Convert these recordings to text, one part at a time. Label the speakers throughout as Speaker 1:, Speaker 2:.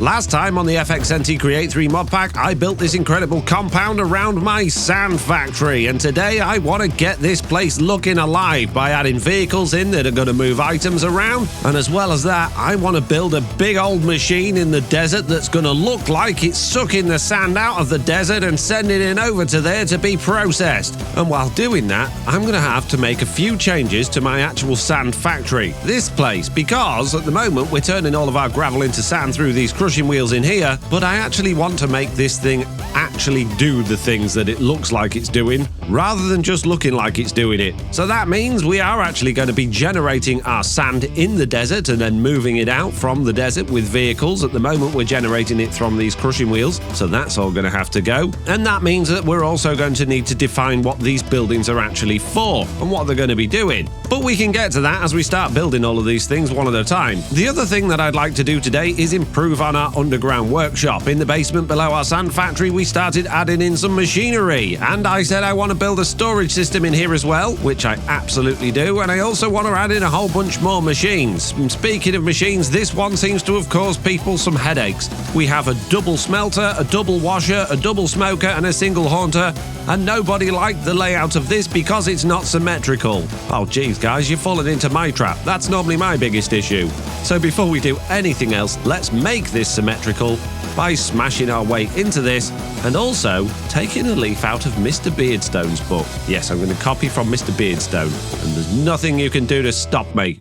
Speaker 1: Last time on the FXNT Create 3 mod pack, I built this incredible compound around my sand factory, and today I want to get this place looking alive by adding vehicles in that are going to move items around, and as well as that, I want to build a big old machine in the desert that's going to look like it's sucking the sand out of the desert and sending it over to there to be processed. And while doing that, I'm going to have to make a few changes to my actual sand factory, this place, because at the moment we're turning all of our gravel into sand through these crushing wheels in here, but I actually want to make this thing actually do the things that it looks like it's doing, rather than just looking like it's doing it. So that means we are actually going to be generating our sand in the desert and then moving it out from the desert with vehicles. At the moment we're generating it from these crushing wheels, so that's all going to have to go. And that means that we're also going to need to define what these buildings are actually for and what they're going to be doing. But we can get to that as we start building all of these things one at a time. The other thing that I'd like to do today is improve on our underground workshop. In the basement below our sand factory, we started adding in some machinery, and I said I want to build a storage system in here as well, which I absolutely do, and I also want to add in a whole bunch more machines. And speaking of machines, this one seems to have caused people some headaches. We have a double smelter, a double washer, a double smoker, and a single haunter, and nobody liked the layout of this because it's not symmetrical. Oh geez guys, you're falling into my trap. That's normally my biggest issue. So before we do anything else, let's make this symmetrical by smashing our way into this and also taking a leaf out of Mr. Beardstone's book. Yes, I'm going to copy from Mr. Beardstone, and there's nothing you can do to stop me.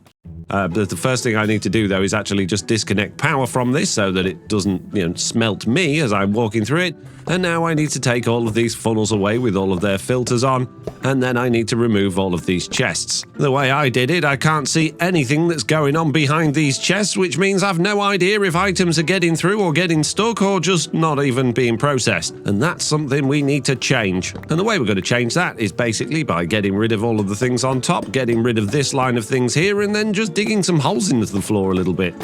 Speaker 1: The first thing I need to do, though, is actually just disconnect power from this so that it doesn't, smelt me as I'm walking through it. And now I need to take all of these funnels away with all of their filters on, and then I need to remove all of these chests. The way I did it, I can't see anything that's going on behind these chests, which means I've no idea if items are getting through or getting stuck or just not even being processed. And that's something we need to change. And the way we're going to change that is basically by getting rid of all of the things on top, getting rid of this line of things here, and then just digging some holes into the floor a little bit.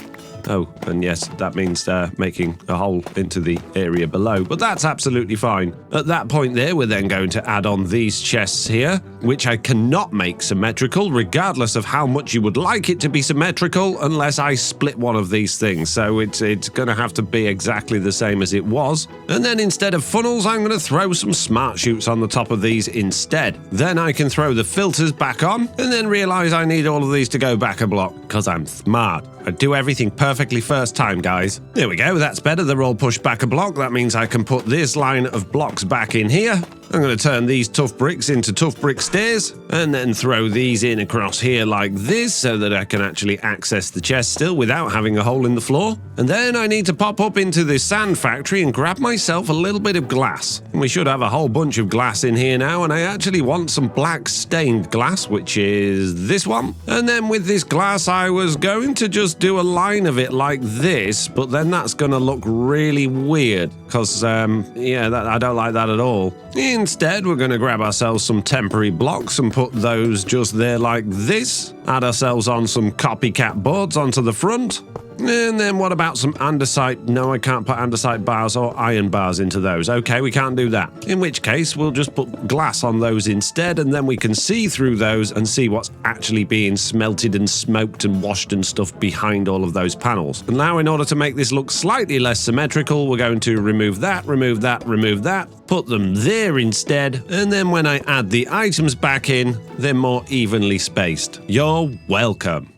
Speaker 1: Oh, and yes, that means making a hole into the area below, but that's absolutely fine. At that point there, we're then going to add on these chests here, which I cannot make symmetrical, regardless of how much you would like it to be symmetrical, unless I split one of these things. So it's going to have to be exactly the same as it was. And then instead of funnels, I'm going to throw some smart chutes on the top of these instead. Then I can throw the filters back on, and then realize I need all of these to go back a block, because I'm smart. I do everything perfectly first time, guys. There we go, that's better. They're all pushed back a block. That means I can put this line of blocks back in here. I'm going to turn these tough bricks into tough brick stairs, and then throw these in across here like this so that I can actually access the chest still without having a hole in the floor. And then I need to pop up into the sand factory and grab myself a little bit of glass. We should have a whole bunch of glass in here now, and I actually want some black stained glass, which is this one. And then with this glass, I was going to just do a line of it like this, but then that's going to look really weird because, I don't like that at all. Instead, we're going to grab ourselves some temporary blocks and put those just there like this. Add ourselves on some copycat boards onto the front. And then what about some andesite? No, I can't put andesite bars or iron bars into those. Okay, we can't do that. In which case, we'll just put glass on those instead, and then we can see through those and see what's actually being smelted and smoked and washed and stuff behind all of those panels. And now, in order to make this look slightly less symmetrical, we're going to remove that, remove that, remove that, put them there instead, and then when I add the items back in, they're more evenly spaced. You're welcome.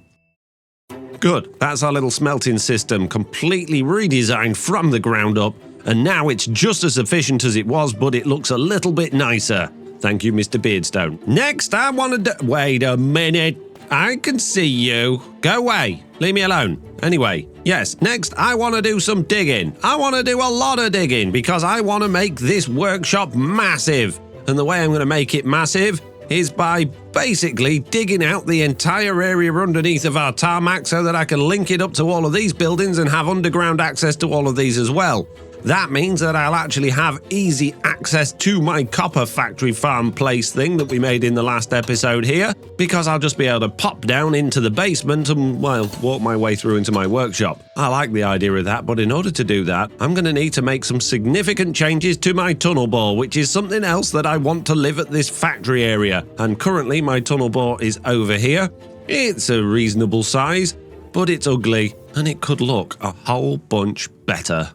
Speaker 1: Good, that's our little smelting system completely redesigned from the ground up, and now it's just as efficient as it was, but it looks a little bit nicer. Thank you, Mr. Beardstone. Next, I want to wait a minute. I can see you. Go away. Leave me alone. Anyway, yes, next I want to do some digging. I want to do a lot of digging because I want to make this workshop massive. And the way I'm going to make it massive is by basically digging out the entire area underneath of our tarmac so that I can link it up to all of these buildings and have underground access to all of these as well. That means that I'll actually have easy access to my copper factory farm place thing that we made in the last episode here, because I'll just be able to pop down into the basement and, well, walk my way through into my workshop. I like the idea of that, but in order to do that, I'm going to need to make some significant changes to my tunnel bore, which is something else that I want to live at this factory area. And currently my tunnel bore is over here. It's a reasonable size. but it's ugly and it could look a whole bunch better.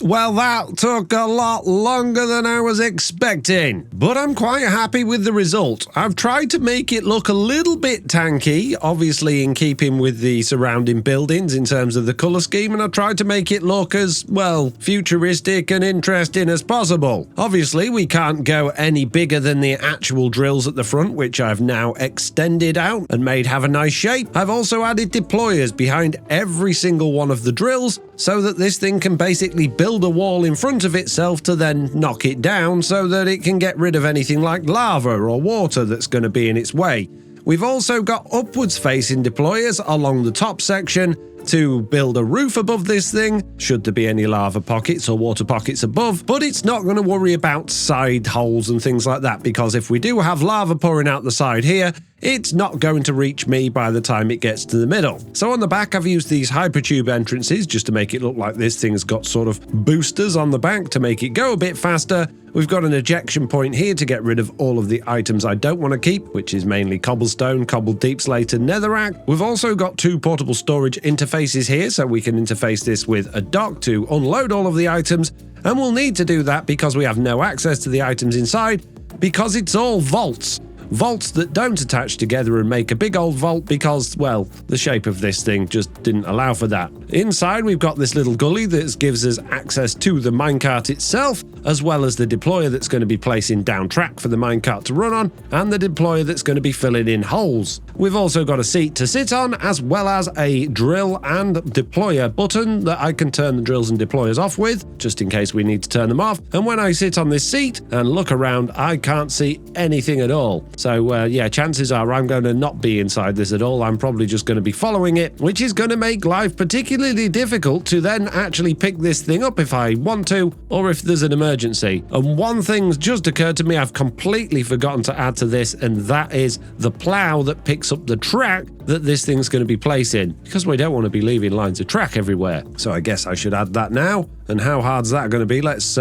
Speaker 1: Well, that took a lot longer than I was expecting, but I'm quite happy with the result. I've tried to make it look a little bit tanky, obviously in keeping with the surrounding buildings in terms of the colour scheme, and I've tried to make it look as, well, futuristic and interesting as possible. Obviously, we can't go any bigger than the actual drills at the front, which I've now extended out and made have a nice shape. I've also added deployers behind every single one of the drills, so that this thing can basically build a wall in front of itself to then knock it down so that it can get rid of anything like lava or water that's going to be in its way. We've also got upwards facing deployers along the top section to build a roof above this thing, should there be any lava pockets or water pockets above, but it's not going to worry about side holes and things like that, because if we do have lava pouring out the side here, it's not going to reach me by the time it gets to the middle. So on the back, I've used these hypertube entrances just to make it look like this thing's got sort of boosters on the back to make it go a bit faster. We've got an ejection point here to get rid of all of the items I don't want to keep, which is mainly cobblestone, cobbled deep slate and netherrack. We've also got two portable storage interfaces here, so we can interface this with a dock to unload all of the items, and we'll need to do that because we have no access to the items inside, because it's all vaults. Vaults that don't attach together and make a big old vault because, well, the shape of this thing just didn't allow for that. Inside, we've got this little gully that gives us access to the minecart itself, as well as the deployer that's going to be placing down track for the minecart to run on, and the deployer that's going to be filling in holes. We've also got a seat to sit on, as well as a drill and deployer button that I can turn the drills and deployers off with, just in case we need to turn them off. And when I sit on this seat and look around, I can't see anything at all. So yeah, chances are I'm going to not be inside this at all. I'm probably just going to be following it, which is going to make life particularly difficult to then actually pick this thing up if I want to, or if there's an emergency. And one thing's just occurred to me I've completely forgotten to add to this, and that is the plow that picks up the track that this thing's going to be placing, because we don't want to be leaving lines of track everywhere. So I guess I should add that now. And how hard's that going to be? Let's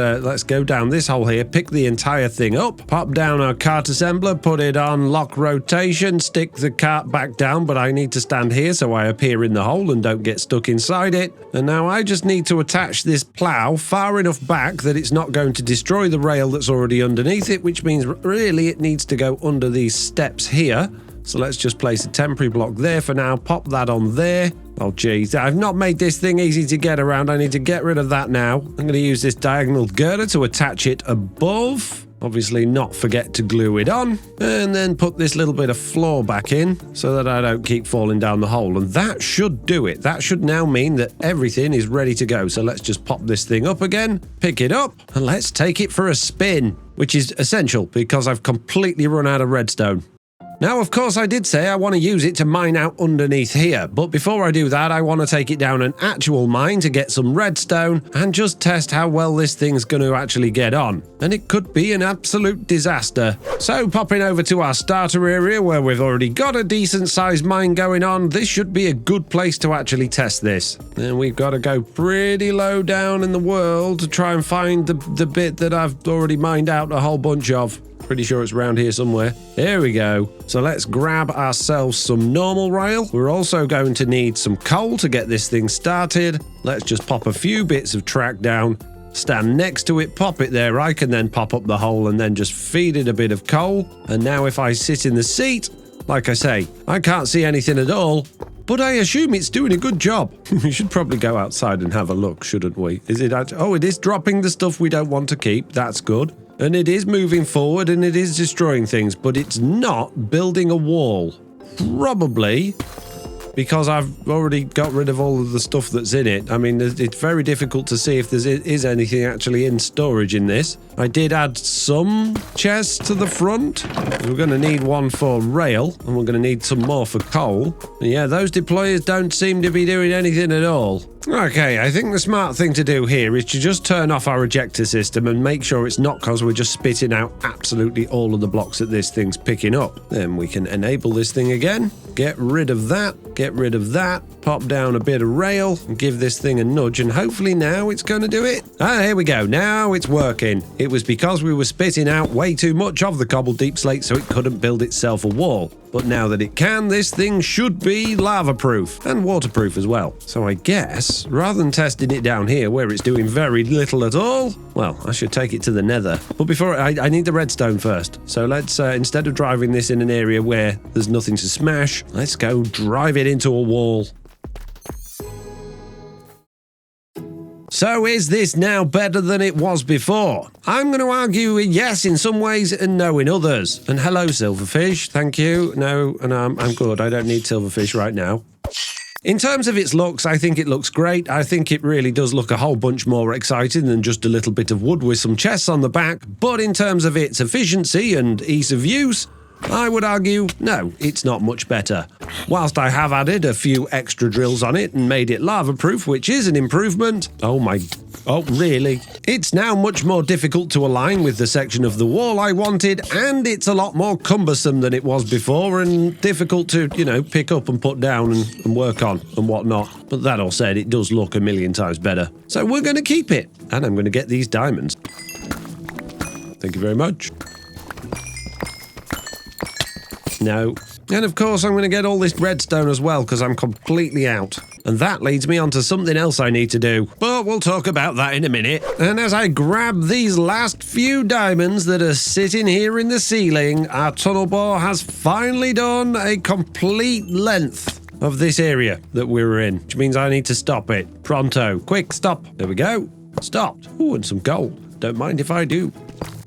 Speaker 1: go down this hole here, pick the entire thing up, pop down our cart assembler, put it on lock rotation, stick the cart back down, but I need to stand here so I appear in the hole and don't get stuck inside it. And now I just need to attach this plow far enough back that it's not going to destroy the rail that's already underneath it, which means really it needs to go under these steps here. So let's just place a temporary block there for now, pop that on there. Oh geez, I've not made this thing easy to get around. I need to get rid of that now. I'm going to use this diagonal girder to attach it above. Obviously not forget to glue it on, and then put this little bit of floor back in so that I don't keep falling down the hole. And that should do it. That should now mean that everything is ready to go. So let's just pop this thing up again, pick it up, and let's take it for a spin, which is essential because I've completely run out of redstone. Now, of course, I did say I want to use it to mine out underneath here, but before I do that, I want to take it down an actual mine to get some redstone and just test how well this thing's going to actually get on. And it could be an absolute disaster. So, popping over to our starter area where we've already got a decent sized mine going on, this should be a good place to actually test this. And we've got to go pretty low down in the world to try and find the bit that I've already mined out a whole bunch of. Pretty sure it's around here somewhere. There we go. So let's grab ourselves some normal rail. We're also going to need some coal to get this thing started. Let's just pop a few bits of track down, stand next to it, pop it there. I can then pop up the hole and then just feed it a bit of coal. And now if I sit in the seat, like I say, I can't see anything at all, but I assume it's doing a good job. We should probably go outside and have a look, shouldn't we? Is it actually? Oh, it is dropping the stuff we don't want to keep. That's good. And it is moving forward and it is destroying things, but it's not building a wall. probably because I've already got rid of all of the stuff that's in it. I mean, it's very difficult to see if there is anything actually in storage in this. I did add some chests to the front. We're going to need one for rail, and we're going to need some more for coal. And yeah, those deployers don't seem to be doing anything at all. Okay, I think the smart thing to do here is to just turn off our ejector system and make sure it's not because we're just spitting out absolutely all of the blocks that this thing's picking up. Then we can enable this thing again, get rid of that, get rid of that, pop down a bit of rail, and give this thing a nudge, and hopefully now it's going to do it. Ah, here we go. Now it's working. It was because we were spitting out way too much of the cobbled deep slate so it couldn't build itself a wall. But now that it can, this thing should be lava-proof and waterproof as well. So I guess, rather than testing it down here where it's doing very little at all, well, I should take it to the Nether. But before, I need the redstone first. So let's, instead of driving this in an area where there's nothing to smash, let's go drive it into a wall. So is this now better than it was before? I'm going to argue yes in some ways and no in others. And hello, silverfish. Thank you. No, and I'm good. I don't need silverfish right now. In terms of its looks, I think it looks great. I think it really does look a whole bunch more exciting than just a little bit of wood with some chests on the back. But in terms of its efficiency and ease of use, I would argue, no, it's not much better. Whilst I have added a few extra drills on it and made it lava-proof, which is an improvement. Oh, really? It's now much more difficult to align with the section of the wall I wanted, and it's a lot more cumbersome than it was before and difficult to, pick up and put down and work on and whatnot. But that all said, it does look a million times better. So we're going to keep it, and I'm going to get these diamonds. Thank you very much. No. And of course I'm going to get all this redstone as well because I'm completely out. And that leads me on to something else I need to do. But we'll talk about that in a minute. And as I grab these last few diamonds that are sitting here in the ceiling, our tunnel bore has finally done a complete length of this area that we were in, which means I need to stop it. Pronto. Quick, stop. There we go. Stopped. Ooh, and some gold. Don't mind if I do.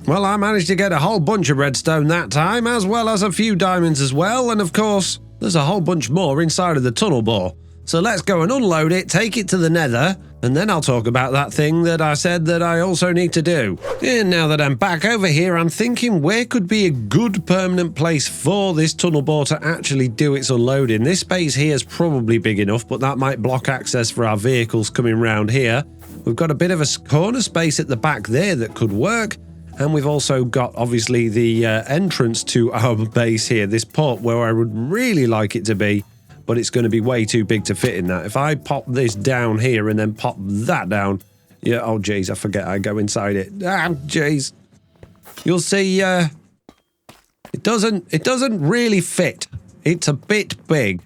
Speaker 1: Well, I managed to get a whole bunch of redstone that time, as well as a few diamonds as well, and of course, there's a whole bunch more inside of the tunnel bore. So let's go and unload it, take it to the Nether, and then I'll talk about that thing that I said that I also need to do. And now that I'm back over here, I'm thinking where could be a good permanent place for this tunnel bore to actually do its unloading. This space here is probably big enough, but that might block access for our vehicles coming round here. We've got a bit of a corner space at the back there that could work. And we've also got, obviously, the entrance to our base here, this port, where I would really like it to be, but it's going to be way too big to fit in that. If I pop this down here and then pop that down, yeah, oh, jeez, I forget I go inside it. Ah, jeez. You'll see, it doesn't really fit. It's a bit big.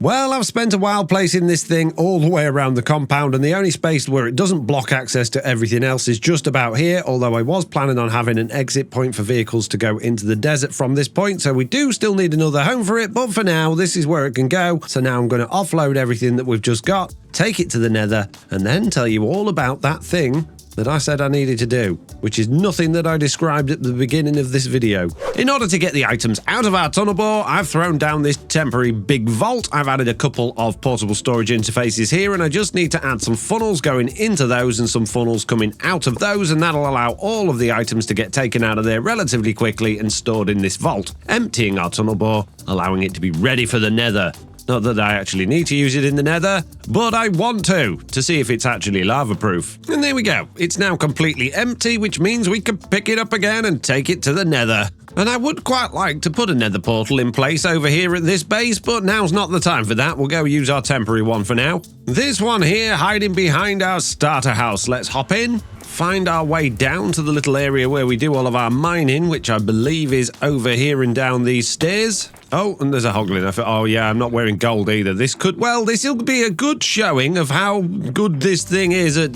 Speaker 1: Well, I've spent a while placing this thing all the way around the compound, and the only space where it doesn't block access to everything else is just about here, although I was planning on having an exit point for vehicles to go into the desert from this point, so we do still need another home for it, but for now, this is where it can go. So now I'm going to offload everything that we've just got, take it to the Nether, and then tell you all about that thing that I said I needed to do, which is nothing that I described at the beginning of this video. In order to get the items out of our tunnel bore, I've thrown down this temporary big vault. I've added a couple of portable storage interfaces here, and I just need to add some funnels going into those and some funnels coming out of those, and that'll allow all of the items to get taken out of there relatively quickly and stored in this vault, emptying our tunnel bore, allowing it to be ready for the Nether. Not that I actually need to use it in the Nether, but I want to see if it's actually lava-proof. And there we go. It's now completely empty, which means we can pick it up again and take it to the Nether. And I would quite like to put a Nether portal in place over here at this base, but now's not the time for that. We'll go use our temporary one for now. This one here, hiding behind our starter house. Let's hop in, find our way down to the little area where we do all of our mining, which I believe is over here and down these stairs. Oh, and there's a hoglin. I thought, oh yeah, I'm not wearing gold either. This will be a good showing of how good this thing is at,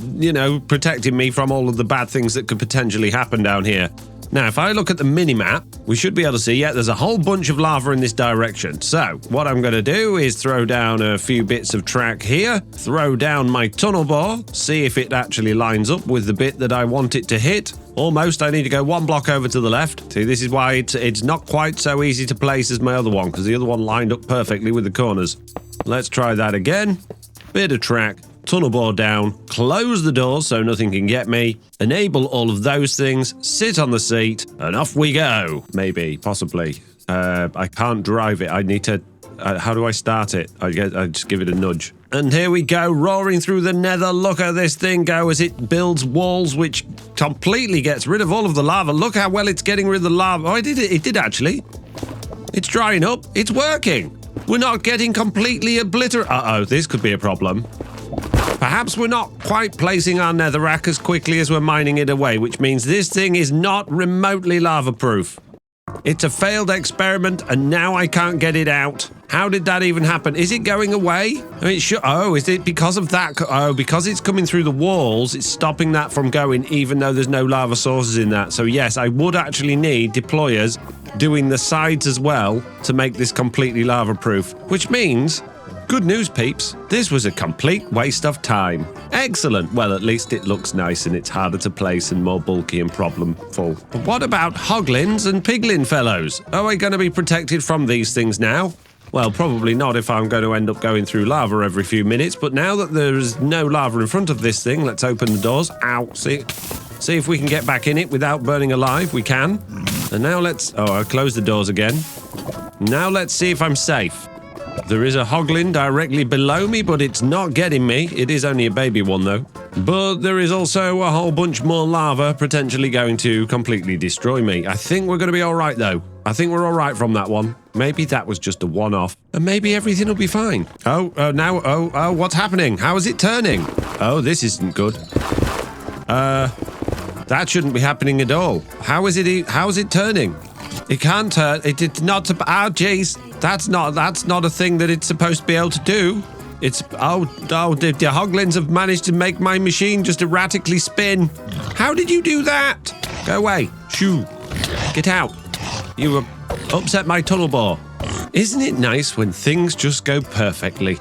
Speaker 1: protecting me from all of the bad things that could potentially happen down here. Now, if I look at the mini-map, we should be able to see, yeah, there's a whole bunch of lava in this direction. So what I'm going to do is throw down a few bits of track here, throw down my tunnel bore, see if it actually lines up with the bit that I want it to hit. Almost. I need to go one block over to the left. See, this is why it's not quite so easy to place as my other one, because the other one lined up perfectly with the corners. Let's try that again. Bit of track, tunnel bore down, close the doors so nothing can get me, enable all of those things, sit on the seat, and off we go. Maybe, possibly. I can't drive it. I need to... how do I start it? I just give it a nudge. And here we go, roaring through the nether. Look at this thing go as it builds walls, which completely gets rid of all of the lava. Look how well it's getting rid of the lava. Oh, it did actually. It's drying up. It's working. We're not getting completely obliterated. Uh-oh, this could be a problem. Perhaps we're not quite placing our netherrack as quickly as we're mining it away, which means this thing is not remotely lava-proof. It's a failed experiment, and now I can't get it out. How did that even happen? Is it going away? I mean, oh, is it because of that? Oh, because it's coming through the walls, it's stopping that from going, even though there's no lava sources in that. So yes, I would actually need deployers doing the sides as well to make this completely lava-proof, which means... good news, peeps. This was a complete waste of time. Excellent. Well, at least it looks nice and it's harder to place and more bulky and problemful. But what about hoglins and piglin fellows? Are we going to be protected from these things now? Well, probably not if I'm going to end up going through lava every few minutes. But now that there is no lava in front of this thing, let's open the doors. Ow. See if we can get back in it without burning alive. We can. And now let's... oh, I closed the doors again. Now let's see if I'm safe. There is a hoglin directly below me, but it's not getting me. It is only a baby one, though. But there is also a whole bunch more lava potentially going to completely destroy me. I think we're going to be all right, though. I think we're all right from that one. Maybe that was just a one-off, and maybe everything will be fine. Oh, what's happening? How is it turning? Oh, this isn't good. That shouldn't be happening at all. How is it turning? It can't turn. It did not. Oh, jeez. That's not a thing that it's supposed to be able to do. It's the hoglins have managed to make my machine just erratically spin. How did you do that? Go away. Shoo. Get out. You upset my tunnel bore. Isn't it nice when things just go perfectly?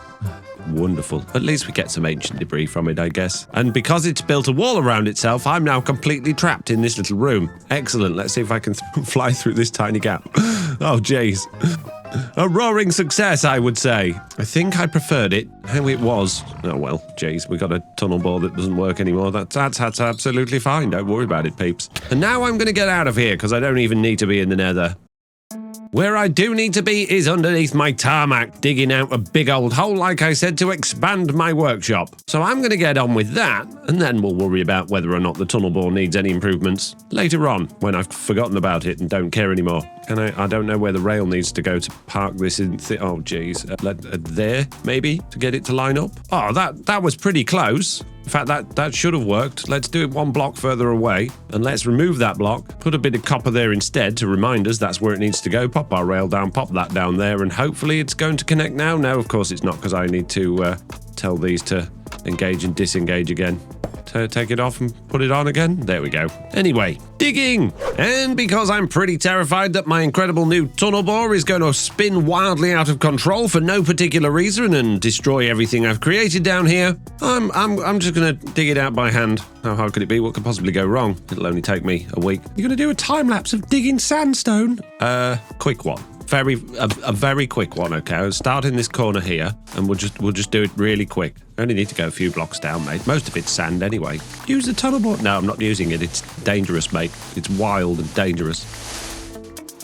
Speaker 1: Wonderful. At least we get some ancient debris from it, I guess. And because it's built a wall around itself, I'm now completely trapped in this little room. Excellent. Let's see if I can fly through this tiny gap. Oh, jeez. A roaring success, I would say. I think I preferred it how it was. Oh, well, jeez, we got a tunnel bore that doesn't work anymore. That's absolutely fine. Don't worry about it, peeps. And now I'm going to get out of here because I don't even need to be in the nether. Where I do need to be is underneath my tarmac, digging out a big old hole, like I said, to expand my workshop. So I'm going to get on with that, and then we'll worry about whether or not the tunnel bore needs any improvements later on, when I've forgotten about it and don't care anymore. And I don't know where the rail needs to go to park this in. Oh, geez. There, maybe, to get it to line up? Oh, that was pretty close. In fact, that should have worked. Let's do it one block further away, and let's remove that block, put a bit of copper there instead to remind us that's where it needs to go, pop our rail down, pop that down there, and hopefully it's going to connect now. No, of course it's not, because I need to tell these to engage and disengage again. Take it off and put it on again. There we go. Anyway, digging! And because I'm pretty terrified that my incredible new tunnel bore is going to spin wildly out of control for no particular reason and destroy everything I've created down here, I'm just going to dig it out by hand. How hard could it be? What could possibly go wrong? It'll only take me a week. You're going to do a time lapse of digging sandstone? Quick one. A very quick one, okay? I'll start in this corner here, and we'll just do it really quick. I only need to go a few blocks down, mate. Most of it's sand anyway. Use the tunnel board. No, I'm not using it. It's dangerous, mate. It's wild and dangerous.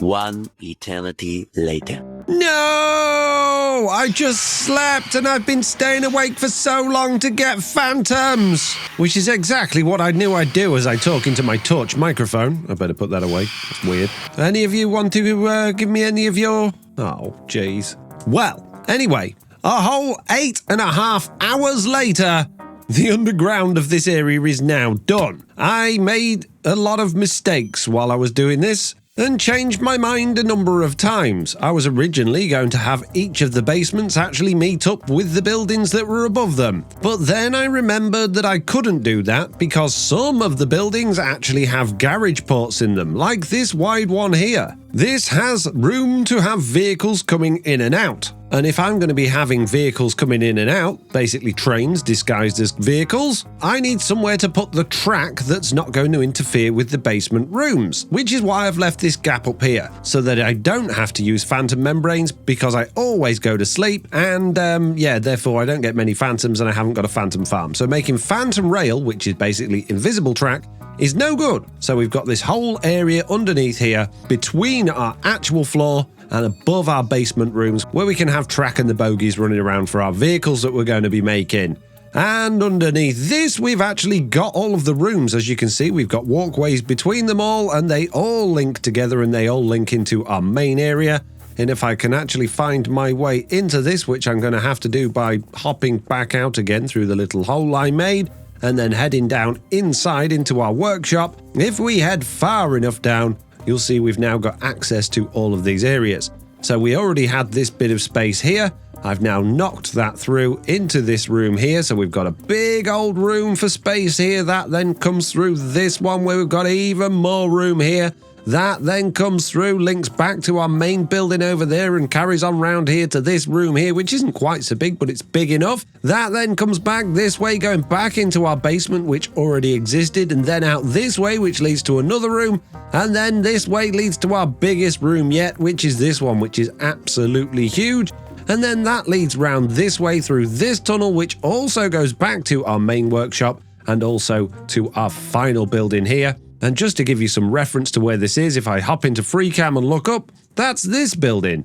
Speaker 2: One eternity later.
Speaker 1: No! I just slept and I've been staying awake for so long to get phantoms! Which is exactly what I knew I'd do as I talk into my torch microphone. I better put that away. That's weird. Any of you want to give me any of your... Oh, jeez. Well, anyway, a whole 8.5 hours later, the underground of this area is now done. I made a lot of mistakes while I was doing this. and changed my mind a number of times. I was originally going to have each of the basements actually meet up with the buildings that were above them, but then I remembered that I couldn't do that because some of the buildings actually have garage ports in them, like this wide one here. This has room to have vehicles coming in and out. And if I'm going to be having vehicles coming in and out, basically trains disguised as vehicles, I need somewhere to put the track that's not going to interfere with the basement rooms, which is why I've left this gap up here, so that I don't have to use phantom membranes because I always go to sleep and therefore I don't get many phantoms and I haven't got a phantom farm. So making phantom rail, which is basically invisible track, is no good. So we've got this whole area underneath here between our actual floor and above our basement rooms where we can have track and the bogies running around for our vehicles that we're going to be making. And underneath this, we've actually got all of the rooms. As you can see, we've got walkways between them all, and they all link together and they all link into our main area. And if I can actually find my way into this, which I'm going to have to do by hopping back out again through the little hole I made, and then heading down inside into our workshop, if we head far enough down, you'll see we've now got access to all of these areas. So we already had this bit of space here. I've now knocked that through into this room here. So we've got a big old room for space here. That then comes through this one where we've got even more room here. That then comes through, links back to our main building over there and carries on round here to this room here, which isn't quite so big, but it's big enough. That then comes back this way, going back into our basement, which already existed, and then out this way, which leads to another room. And then this way leads to our biggest room yet, which is this one, which is absolutely huge. And then that leads round this way through this tunnel, which also goes back to our main workshop and also to our final building here. And just to give you some reference to where this is, if I hop into FreeCam and look up, that's this building.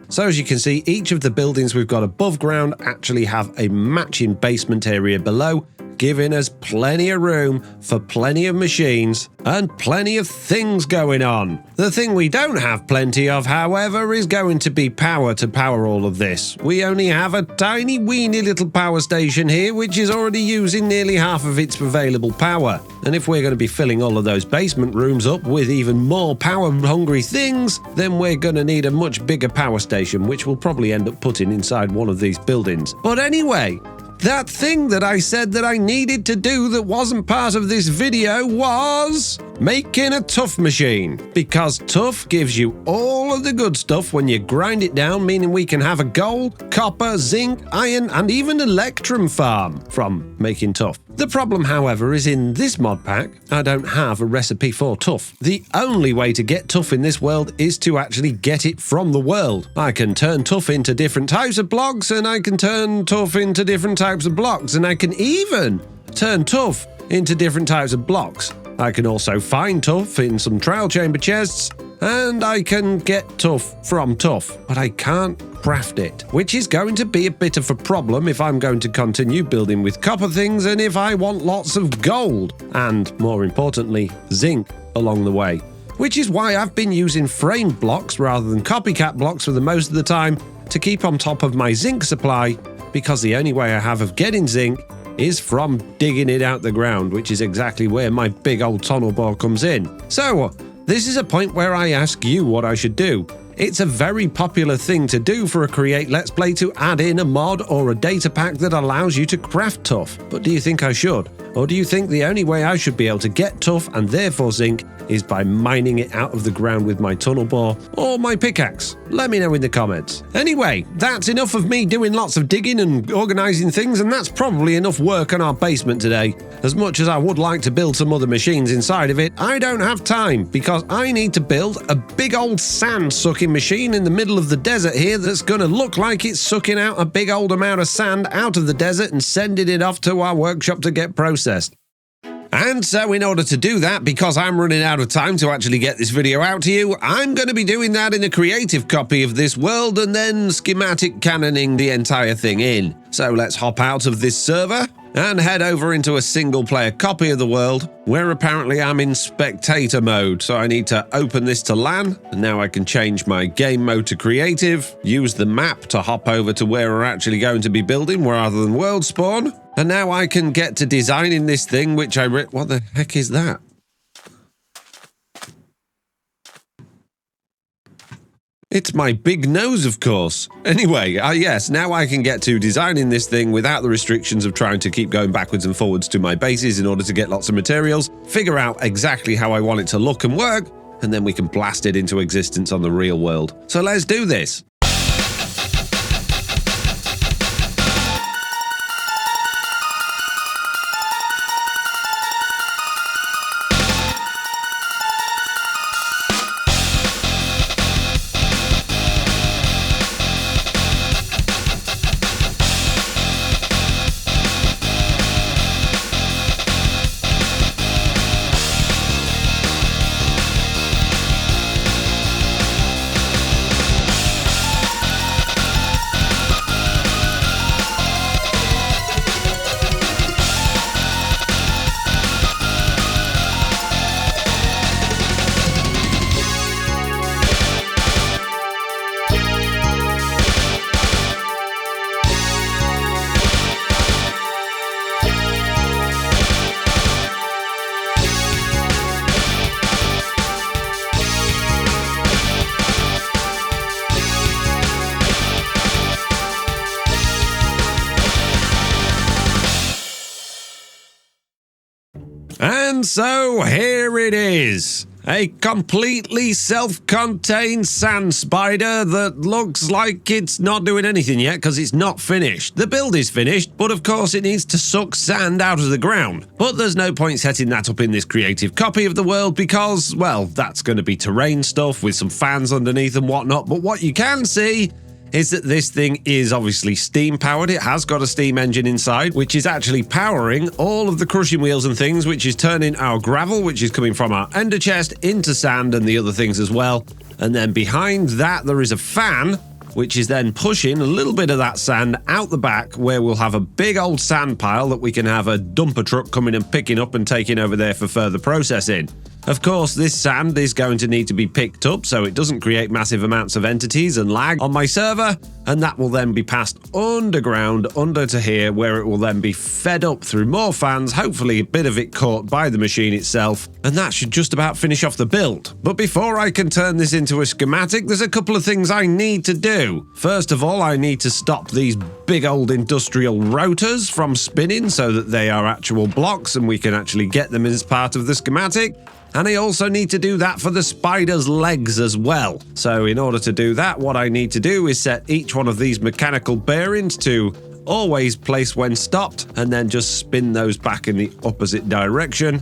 Speaker 1: So as you can see, each of the buildings we've got above ground actually have a matching basement area below, giving us plenty of room for plenty of machines and plenty of things going on. The thing we don't have plenty of, however, is going to be power to power all of this. We only have a tiny weeny little power station here, which is already using nearly half of its available power. And if we're going to be filling all of those basement rooms up with even more power-hungry things, then we're going to need a much bigger power station, which we'll probably end up putting inside one of these buildings. But anyway, that thing that I said that I needed to do that wasn't part of this video was making a tuff machine, because tuff gives you all of the good stuff when you grind it down, meaning we can have a gold, copper, zinc, iron, and even electrum farm from making tuff. The problem, however, is in this mod pack, I don't have a recipe for tuff. The only way to get tuff in this world is to actually get it from the world. I can turn tuff into different types of blocks, and I can turn tuff into different types of blocks, and I can even turn tuff into different types of blocks. I can also find tuff in some trial chamber chests, and I can get tuff from tuff, but I can't craft it, which is going to be a bit of a problem if I'm going to continue building with copper things and if I want lots of gold and, more importantly, zinc along the way. Which is why I've been using framed blocks rather than copycat blocks for the most of the time to keep on top of my zinc supply, because the only way I have of getting zinc is from digging it out the ground, which is exactly where my big old tunnel bore comes in. So, this is a point where I ask you what I should do. It's a very popular thing to do for a Create Let's Play to add in a mod or a data pack that allows you to craft tuff. But do you think I should? Or do you think the only way I should be able to get tuff and therefore zinc is by mining it out of the ground with my tunnel bore or my pickaxe? Let me know in the comments. Anyway, that's enough of me doing lots of digging and organising things, and that's probably enough work on our basement today. As much as I would like to build some other machines inside of it, I don't have time because I need to build a big old sand sucking machine in the middle of the desert here that's going to look like it's sucking out a big old amount of sand out of the desert and sending it off to our workshop to get processed. And so in order to do that, because I'm running out of time to actually get this video out to you, I'm going to be doing that in a creative copy of this world and then schematic cannoning the entire thing in. So let's hop out of this server and head over into a single player copy of the world, where apparently I'm in spectator mode. So I need to open this to LAN, and now I can change my game mode to creative, use the map to hop over to where we're actually going to be building rather than world spawn. And now I can get to designing this thing, which what the heck is that? It's my big nose, of course. Anyway, yes, now I can get to designing this thing without the restrictions of trying to keep going backwards and forwards to my bases in order to get lots of materials, figure out exactly how I want it to look and work, and then we can blast it into existence on the real world. So let's do this. And so here it is. A completely self-contained sand spider that looks like it's not doing anything yet because it's not finished. The build is finished, but of course it needs to suck sand out of the ground. But there's no point setting that up in this creative copy of the world because, well, that's going to be terrain stuff with some fans underneath and whatnot. But what you can see is that this thing is obviously steam powered. It has got a steam engine inside, which is actually powering all of the crushing wheels and things, which is turning our gravel, which is coming from our ender chest, into sand and the other things as well. And then behind that, there is a fan, which is then pushing a little bit of that sand out the back, where we'll have a big old sand pile that we can have a dumper truck coming and picking up and taking over there for further processing. Of course, this sand is going to need to be picked up so it doesn't create massive amounts of entities and lag on my server, and that will then be passed underground under to here, where it will then be fed up through more fans, hopefully a bit of it caught by the machine itself, and that should just about finish off the build. But before I can turn this into a schematic, there's a couple of things I need to do. First of all, I need to stop these big old industrial rotors from spinning so that they are actual blocks and we can actually get them as part of the schematic. And I also need to do that for the spider's legs as well. So in order to do that, what I need to do is set each one of these mechanical bearings to always place when stopped, and then just spin those back in the opposite direction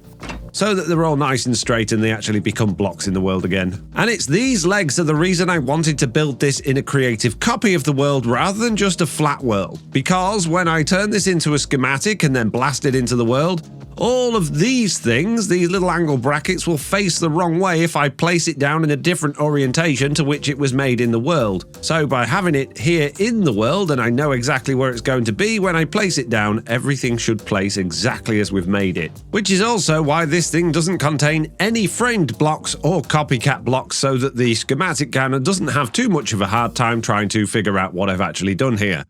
Speaker 1: so that they're all nice and straight and they actually become blocks in the world again. And it's these legs are the reason I wanted to build this in a creative copy of the world rather than just a flat world. Because when I turn this into a schematic and then blast it into the world, all of these things, these little angle brackets, will face the wrong way if I place it down in a different orientation to which it was made in the world. So by having it here in the world, and I know exactly where it's going to be when I place it down, everything should place exactly as we've made it. Which is also why this thing doesn't contain any framed blocks or copycat blocks, so that the schematic counter doesn't have too much of a hard time trying to figure out what I've actually done here.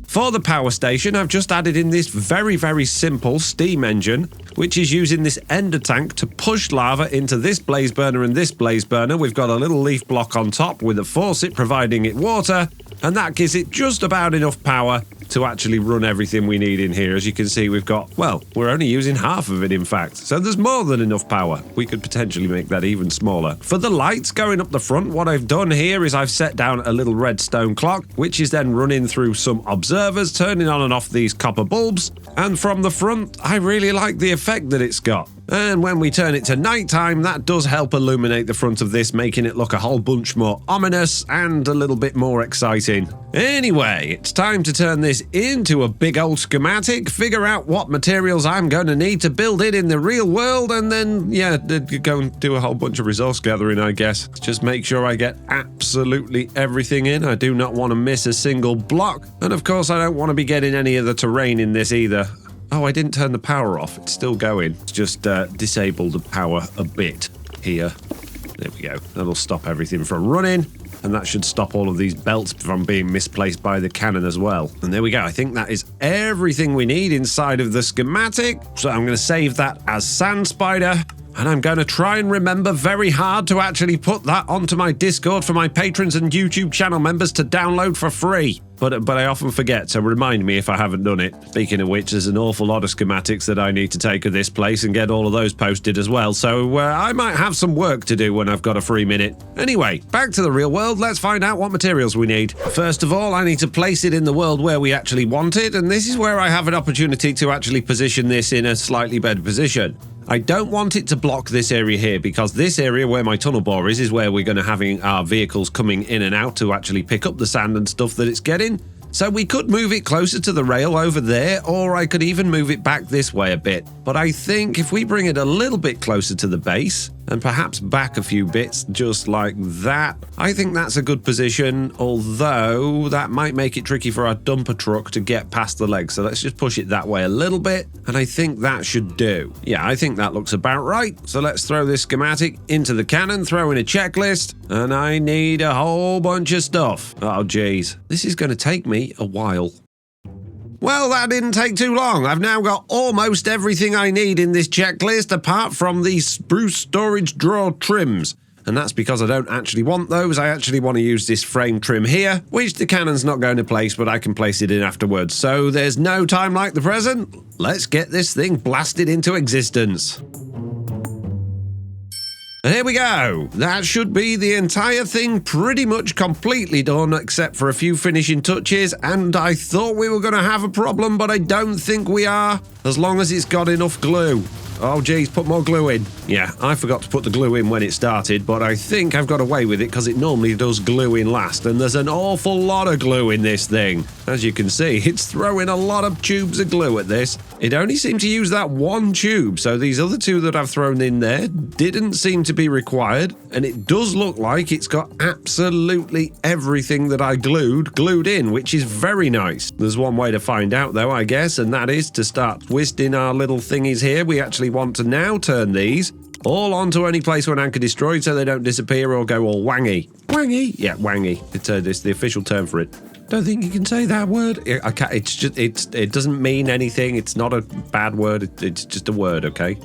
Speaker 1: For the power station, I've just added in this very simple steam engine, which is using this ender tank to push lava into this blaze burner and this blaze burner. We've got a little leaf block on top with a faucet providing it water, and that gives it just about enough power to actually run everything we need in here. As you can see, we've got, well, we're only using half of it in fact, so there's more than enough power. We could potentially make that even smaller. For the lights going up the front, what I've done here is I've set down a little redstone clock, which is then running through some observers, turning on and off these copper bulbs, and from the front, I really like the effect that it's got. And when we turn it to nighttime, that does help illuminate the front of this, making it look a whole bunch more ominous and a little bit more exciting. Anyway, it's time to turn this into a big old schematic, figure out what materials I'm going to need to build it in the real world, and then, yeah, go and do a whole bunch of resource gathering, I guess. Just make sure I get absolutely everything in. I do not want to miss a single block. And of course, I don't want to be getting any of the terrain in this either. Oh, I didn't turn the power off. It's still going. It's just disable the power a bit here. There we go. That'll stop everything from running. And that should stop all of these belts from being misplaced by the cannon as well. And there we go. I think that is everything we need inside of the schematic. So I'm going to save that as Sand Spider. And I'm going to try and remember very hard to actually put that onto my Discord for my patrons and YouTube channel members to download for free. But I often forget, so remind me if I haven't done it. Speaking of which, there's an awful lot of schematics that I need to take of this place and get all of those posted as well, so I might have some work to do when I've got a free minute. Anyway, back to the real world, let's find out what materials we need. First of all, I need to place it in the world where we actually want it, and this is where I have an opportunity to actually position this in a slightly better position. I don't want it to block this area here, because this area where my tunnel bore is where we're going to have our vehicles coming in and out to actually pick up the sand and stuff that it's getting. So we could move it closer to the rail over there, or I could even move it back this way a bit. But I think if we bring it a little bit closer to the base, and perhaps back a few bits just like that, I think that's a good position, although that might make it tricky for our dumper truck to get past the legs. So let's just push it that way a little bit, and I think that should do. Yeah, I think that looks about right. So let's throw this schematic into the cannon, throw in a checklist, and I need a whole bunch of stuff. Oh geez, this is going to take me a while. Well, that didn't take too long. I've now got almost everything I need in this checklist apart from these spruce storage drawer trims. And that's because I don't actually want those. I actually want to use this frame trim here, which the cannon's not going to place, but I can place it in afterwards. So there's no time like the present. Let's get this thing blasted into existence. And here we go. That should be the entire thing pretty much completely done, except for a few finishing touches, and I thought we were going to have a problem, but I don't think we are, as long as it's got enough glue. Oh geez, put more glue in. Yeah, I forgot to put the glue in when it started, but I think I've got away with it because it normally does glue in last, and there's an awful lot of glue in this thing. As you can see, it's throwing a lot of tubes of glue at this. It only seemed to use that one tube, so these other two that I've thrown in there didn't seem to be required, and it does look like it's got absolutely everything that I glued in, which is very nice. There's one way to find out though, I guess, and that is to start twisting our little thingies here. We actually want to now turn these all onto any place when anchor destroyed so they don't disappear or go all wangy. Wangy? Yeah, wangy. It's the official term for it. Don't think you can say that word. It doesn't mean anything. It's not a bad word. It's just a word, okay?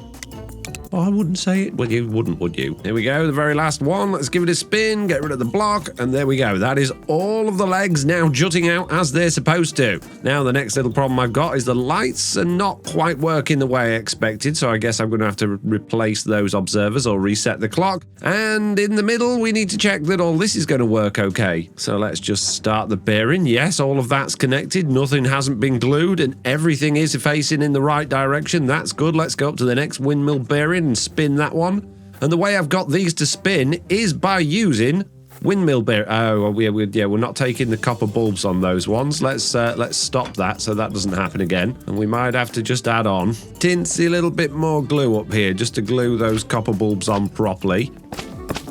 Speaker 1: Oh, I wouldn't say it. Well, you wouldn't, would you? Here we go, the very last one. Let's give it a spin, get rid of the block, and there we go. That is all of the legs now jutting out as they're supposed to. Now, the next little problem I've got is the lights are not quite working the way I expected, so I guess I'm going to have to replace those observers or reset the clock. And in the middle, we need to check that all this is going to work okay. So let's just start the bearing. Yes, all of that's connected. Nothing hasn't been glued, and everything is facing in the right direction. That's good. Let's go up to the next windmill bearing and spin that one. And the way I've got these to spin is by using windmill bearing. Oh, we're not taking the copper bulbs on those ones. Let's stop that so that doesn't happen again. And we might have to just add on tinsy little bit more glue up here just to glue those copper bulbs on properly.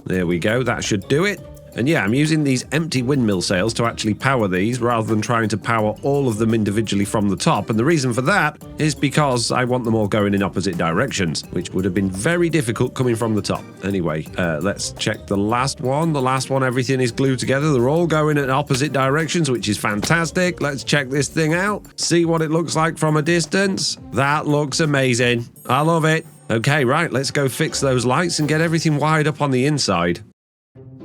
Speaker 1: There we go. That should do it. And yeah, I'm using these empty windmill sails to actually power these rather than trying to power all of them individually from the top. And the reason for that is because I want them all going in opposite directions, which would have been very difficult coming from the top. Anyway, let's check the last one. The last one, everything is glued together. They're all going in opposite directions, which is fantastic. Let's check this thing out. See what it looks like from a distance. That looks amazing. I love it. Okay, right, let's go fix those lights and get everything wired up on the inside.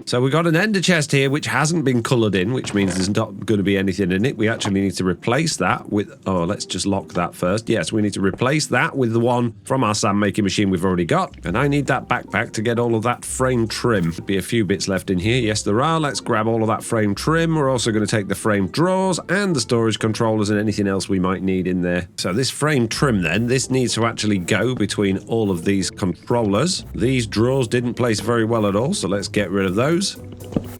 Speaker 1: So we've got an ender chest here which hasn't been coloured in, which means there's not going to be anything in it. We actually need to replace that with... Oh, let's just lock that first. Yes, we need to replace that with the one from our sand making machine we've already got. And I need that backpack to get all of that frame trim. There'll be a few bits left in here. Yes, there are. Let's grab all of that frame trim. We're also going to take the frame drawers and the storage controllers and anything else we might need in there. So this frame trim then, this needs to actually go between all of these controllers. These drawers didn't place very well at all, so let's get rid of those.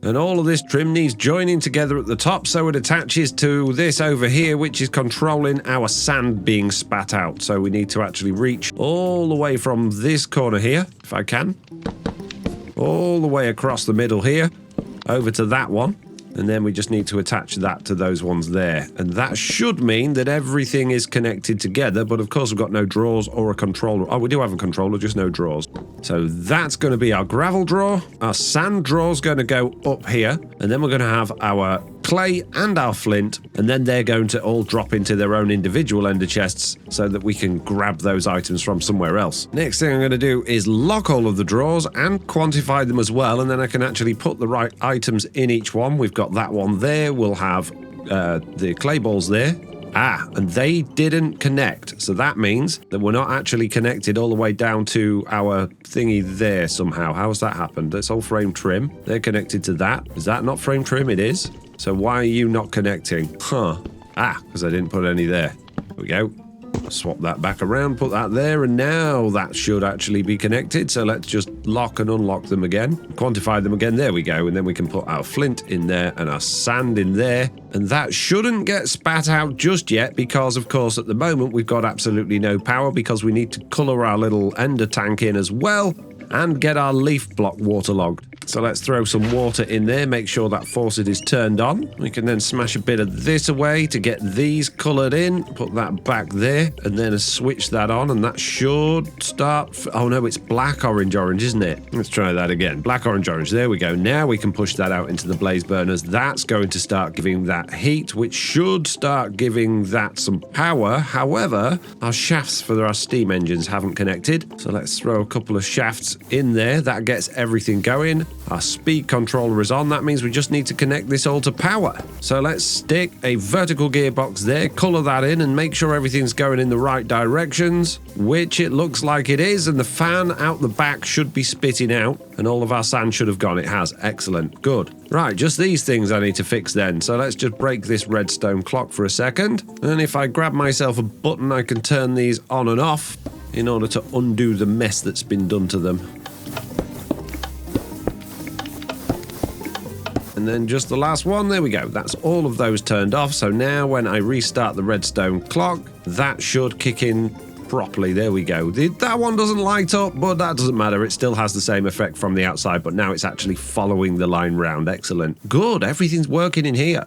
Speaker 1: And all of this trim needs joining together at the top so it attaches to this over here, which is controlling our sand being spat out. So we need to actually reach all the way from this corner here, if I can, all the way across the middle here, over to that one. And then we just need to attach that to those ones there. And that should mean that everything is connected together, but of course we've got no drawers or a controller. Oh, we do have a controller, just no drawers. So that's going to be our gravel drawer. Our sand drawer's going to go up here. And then we're going to have our clay and our flint, and then they're going to all drop into their own individual ender chests so that we can grab those items from somewhere else. Next thing I'm going to do is lock all of the drawers and quantify them as well, and then I can actually put the right items in each one. We've got that one there. We'll have the clay balls there. And they didn't connect. So that means that we're not actually connected all the way down to our thingy there somehow. How has that happened? That's all frame trim. They're connected to that. Is that not frame trim? It is. So why are you not connecting? Because I didn't put any there. There we go. Swap that back around, put that there, and now that should actually be connected. So let's just lock and unlock them again, quantify them again. There we go. And then we can put our flint in there and our sand in there. And that shouldn't get spat out just yet because, of course, at the moment we've got absolutely no power because we need to color our little ender tank in as well and get our leaf block waterlogged. So let's throw some water in there, make sure that faucet is turned on. We can then smash a bit of this away to get these coloured in, put that back there, and then switch that on, and that should start... Oh no, it's black, orange, isn't it? Let's try that again. Black, orange. There we go. Now we can push that out into the blaze burners. That's going to start giving that heat, which should start giving that some power. However, our shafts for our steam engines haven't connected. So let's throw a couple of shafts in there. That gets everything going. Our speed controller is on. That means we just need to connect this all to power. So let's stick a vertical gearbox there, colour that in, and make sure everything's going in the right directions, which it looks like it is. And the fan out the back should be spitting out, and all of our sand should have gone. It has. Excellent. Good. Right, just these things I need to fix then. So let's just break this redstone clock for a second. And if I grab myself a button, I can turn these on and off in order to undo the mess that's been done to them. And then just the last one, there we go. That's all of those turned off. So now when I restart the redstone clock, that should kick in properly. There we go. That one doesn't light up, but that doesn't matter. It still has the same effect from the outside, but now it's actually following the line round. Excellent. Good. Everything's working in here.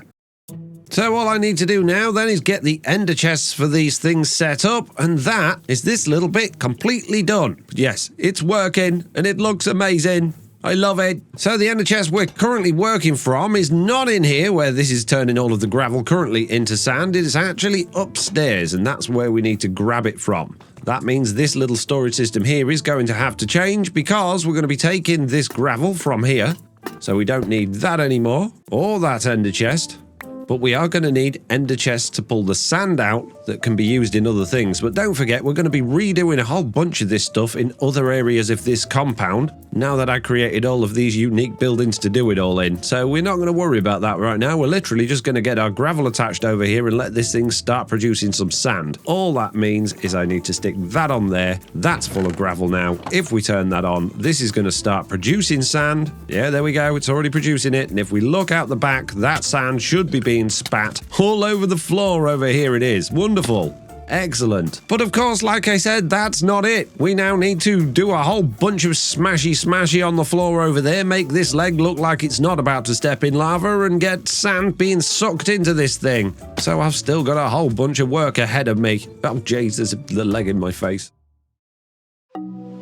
Speaker 1: So all I need to do now then is get the ender chests for these things set up, and that is this little bit completely done. But yes, it's working and it looks amazing. I love it. So the ender chest we're currently working from is not in here where this is turning all of the gravel currently into sand. It is actually upstairs, and that's where we need to grab it from. That means this little storage system here is going to have to change because we're going to be taking this gravel from here. So we don't need that anymore, or that ender chest. But we are going to need ender chests to pull the sand out that can be used in other things. But don't forget, we're going to be redoing a whole bunch of this stuff in other areas of this compound now that I created all of these unique buildings to do it all in. So we're not going to worry about that right now. We're literally just going to get our gravel attached over here and let this thing start producing some sand. All that means is I need to stick that on there. That's full of gravel now. If we turn that on, this is going to start producing sand. Yeah, there we go. It's already producing it. And if we look out the back, that sand should be being spat all over the floor over here. It is wonderful. Excellent. But of course, like I said, that's not it. We now need to do a whole bunch of smashy on the floor over there, make this leg look like it's not about to step in lava, and get sand being sucked into this thing. So I've still got a whole bunch of work ahead of me. Oh jeez, there's the leg in my face.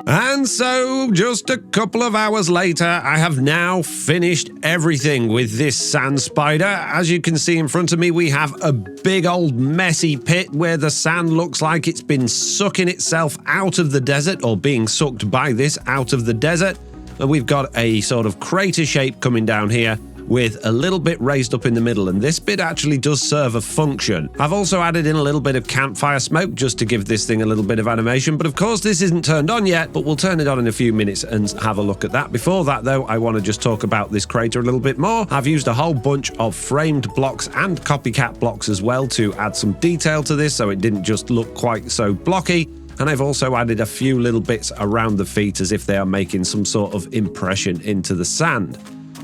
Speaker 1: And so, just a couple of hours later, I have now finished everything with this sand spider. As you can see in front of me, we have a big old messy pit where the sand looks like it's been sucking itself out of the desert, or being sucked by this out of the desert. And we've got a sort of crater shape coming down here, with a little bit raised up in the middle, and this bit actually does serve a function. I've also added in a little bit of campfire smoke just to give this thing a little bit of animation, but of course this isn't turned on yet, but we'll turn it on in a few minutes and have a look at that. Before that though, I want to just talk about this crater a little bit more. I've used a whole bunch of framed blocks and copycat blocks as well to add some detail to this, so it didn't just look quite so blocky. And I've also added a few little bits around the feet as if they are making some sort of impression into the sand.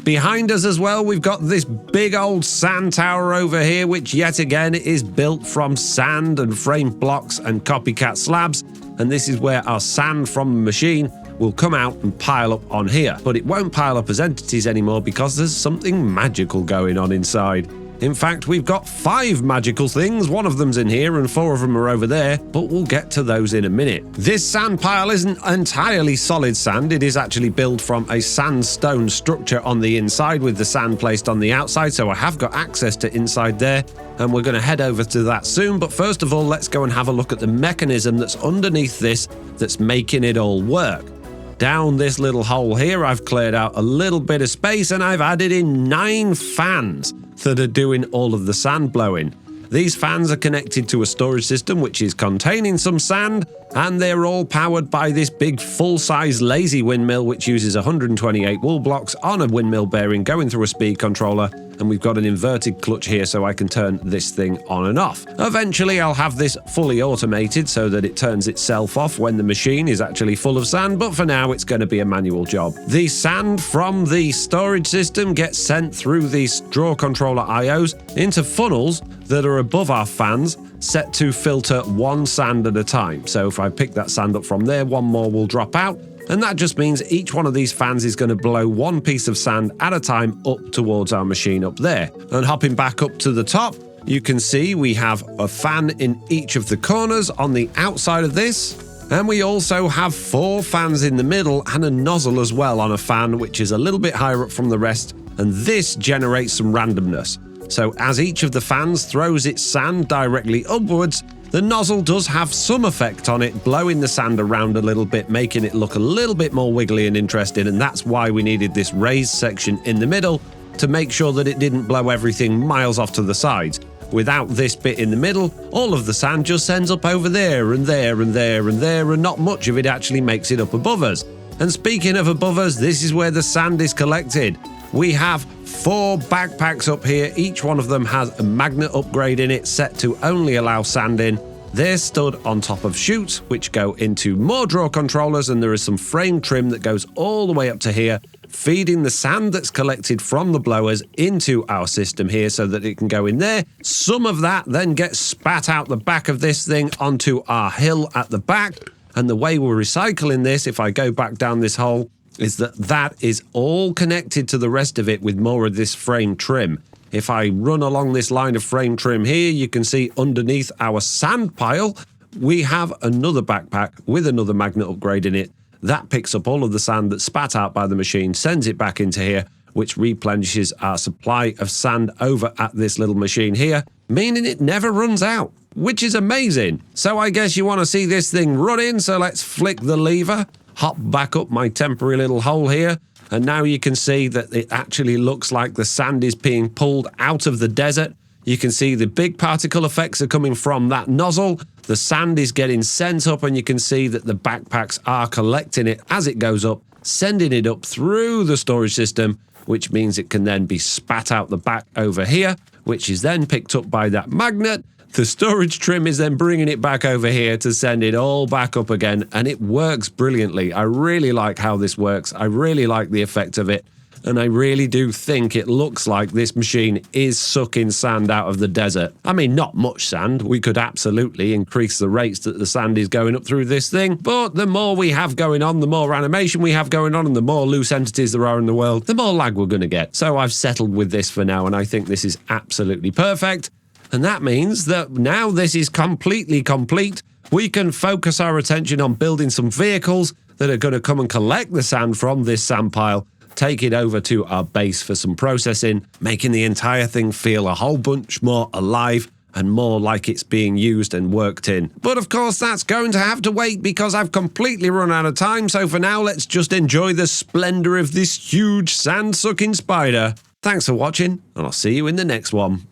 Speaker 1: Behind us as well, we've got this big old sand tower over here, which yet again is built from sand and framed blocks and copycat slabs. And this is where our sand from the machine will come out and pile up on here. But it won't pile up as entities anymore because there's something magical going on inside. In fact, we've got 5 magical things. One of them's in here and 4 of them are over there, but we'll get to those in a minute. This sand pile isn't entirely solid sand. It is actually built from a sandstone structure on the inside with the sand placed on the outside, so I have got access to inside there, and we're going to head over to that soon. But first of all, let's go and have a look at the mechanism that's underneath this that's making it all work. Down this little hole here, I've cleared out a little bit of space and I've added in 9 fans that are doing all of the sand blowing. These fans are connected to a storage system which is containing some sand, and they're all powered by this big full-size lazy windmill which uses 128 wool blocks on a windmill bearing going through a speed controller, and we've got an inverted clutch here so I can turn this thing on and off. Eventually I'll have this fully automated so that it turns itself off when the machine is actually full of sand, but for now it's going to be a manual job. The sand from the storage system gets sent through these draw controller IOs into funnels that are above our fans, set to filter 1 sand at a time. So if I pick that sand up from there, 1 more will drop out, and that just means each one of these fans is going to blow 1 piece of sand at a time up towards our machine up there. And hopping back up to the top, you can see we have a fan in each of the corners on the outside of this, and we also have 4 fans in the middle and a nozzle as well on a fan which is a little bit higher up from the rest, and this generates some randomness. So as each of the fans throws its sand directly upwards, the nozzle does have some effect on it, blowing the sand around a little bit, making it look a little bit more wiggly and interesting, and that's why we needed this raised section in the middle to make sure that it didn't blow everything miles off to the sides. Without this bit in the middle, all of the sand just ends up over there and there and there and there, and not much of it actually makes it up above us. And speaking of above us, this is where the sand is collected. We have 4 backpacks up here. Each one of them has a magnet upgrade in it set to only allow sand in. They're stood on top of chutes which go into more draw controllers, and there is some frame trim that goes all the way up to here, feeding the sand that's collected from the blowers into our system here so that it can go in there. Some of that then gets spat out the back of this thing onto our hill at the back, and the way we're recycling this, if I go back down this hole, is that is all connected to the rest of it with more of this frame trim. If I run along this line of frame trim here, you can see underneath our sand pile, we have another backpack with another magnet upgrade in it. That picks up all of the sand that's spat out by the machine, sends it back into here, which replenishes our supply of sand over at this little machine here, meaning it never runs out, which is amazing. So I guess you want to see this thing running, so let's flick the lever. Hop back up my temporary little hole here, and now you can see that it actually looks like the sand is being pulled out of the desert. You can see the big particle effects are coming from that nozzle. The sand is getting sent up, and you can see that the backpacks are collecting it as it goes up, sending it up through the storage system, which means it can then be spat out the back over here, which is then picked up by that magnet. The storage trim is then bringing it back over here to send it all back up again, and it works brilliantly. I really like how this works. I really like the effect of it, and I really do think it looks like this machine is sucking sand out of the desert. I mean, not much sand. We could absolutely increase the rates that the sand is going up through this thing, but the more we have going on, the more animation we have going on, and the more loose entities there are in the world, the more lag we're going to get. So I've settled with this for now, and I think this is absolutely perfect. And that means that now this is completely complete, we can focus our attention on building some vehicles that are going to come and collect the sand from this sand pile, take it over to our base for some processing, making the entire thing feel a whole bunch more alive and more like it's being used and worked in. But of course, that's going to have to wait because I've completely run out of time. So for now, let's just enjoy the splendor of this huge sand-sucking spider. Thanks for watching, and I'll see you in the next one.